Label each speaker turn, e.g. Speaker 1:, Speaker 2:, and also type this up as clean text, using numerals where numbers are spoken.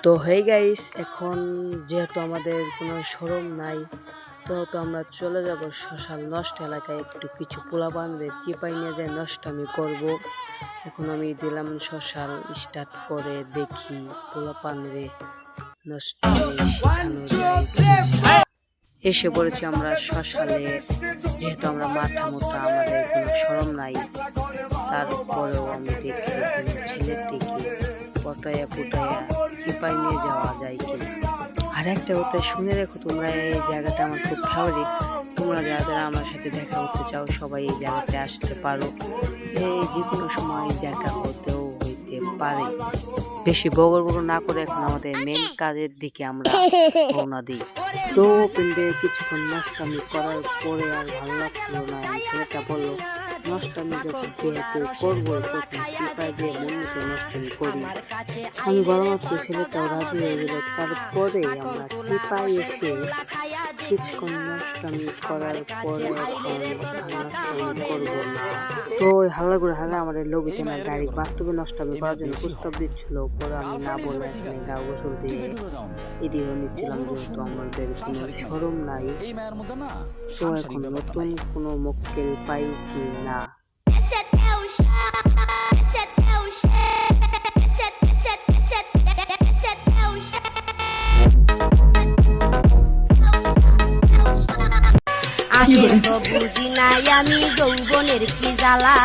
Speaker 1: তো hey guys, এখন যেহেতু আমাদের কোনো শরম নাই, তো আমরা চলে যাব শ্মশান নষ্ট এলাকায়। একটু কিছু পোলাপানরে চিপাই নিয়ে যায় নষ্টামি করব। এখন আমি দিলাম শ্মশান স্টার্ট করে, দেখি পোলাপানরে নষ্টামি শেখানো যায় কি। এসে পড়েছি আমরা শ্মশানে। যেহেতু আমরা মাথা মোটা, আমাদের কোনো শরম নাই, তারপরেও আমি দেখি কোনো ছেলেটিকে পটাইয়া পুটাইয়া চিপাই নিয়ে যাওয়া যায় কিনা। আর একটা কথা শুনে রেখো, তোমরা এই জায়গাটা আমার খুব ফেভারিট। তোমরা যারা যারা আমার সাথে দেখা করতে চাও, সবাই এই জায়গাতে আসতে পারো। এই যে কোনো সময় দেখা হতেও হইতে পারে। বেশি বগর বগর না করে এখন আমাদের মেন কাজের দিকে আমরা রওনা দিই। তো পিন্ডে কিছুক্ষণ নষ্টামি করার পরে আর ভালো লাগছিল না। ছেলেটা বললো, নষ্টামি যখন যেহেতু করবো, তখন চিপায় যে মন মতো নষ্টামি করি। আমি বড় মাত্র ছেলেটাও রাজি হয়ে গেল। তারপরে আমরা চিপায় এসে কিছুক্ষণ নষ্টামি করার পরে এখন নষ্টামি করবো না। তো হাল্লা করে আমাদের লবিতে না ডাইরেক্ট বাস্তবে নষ্টামি করার জন্য প্রস্তাব দিচ্ছিল। পরে আমি না বলে এখানে গা গোসল দিয়ে এদিকে নিচ্ছিলাম, যেহেতু আমাদের কোনো শরম নাই। তো এখন নতুন কোনো মক্কেল পাই কি না।
Speaker 2: আগে তো বুঝি নাই আমি যৌবনের কি জ্বালা।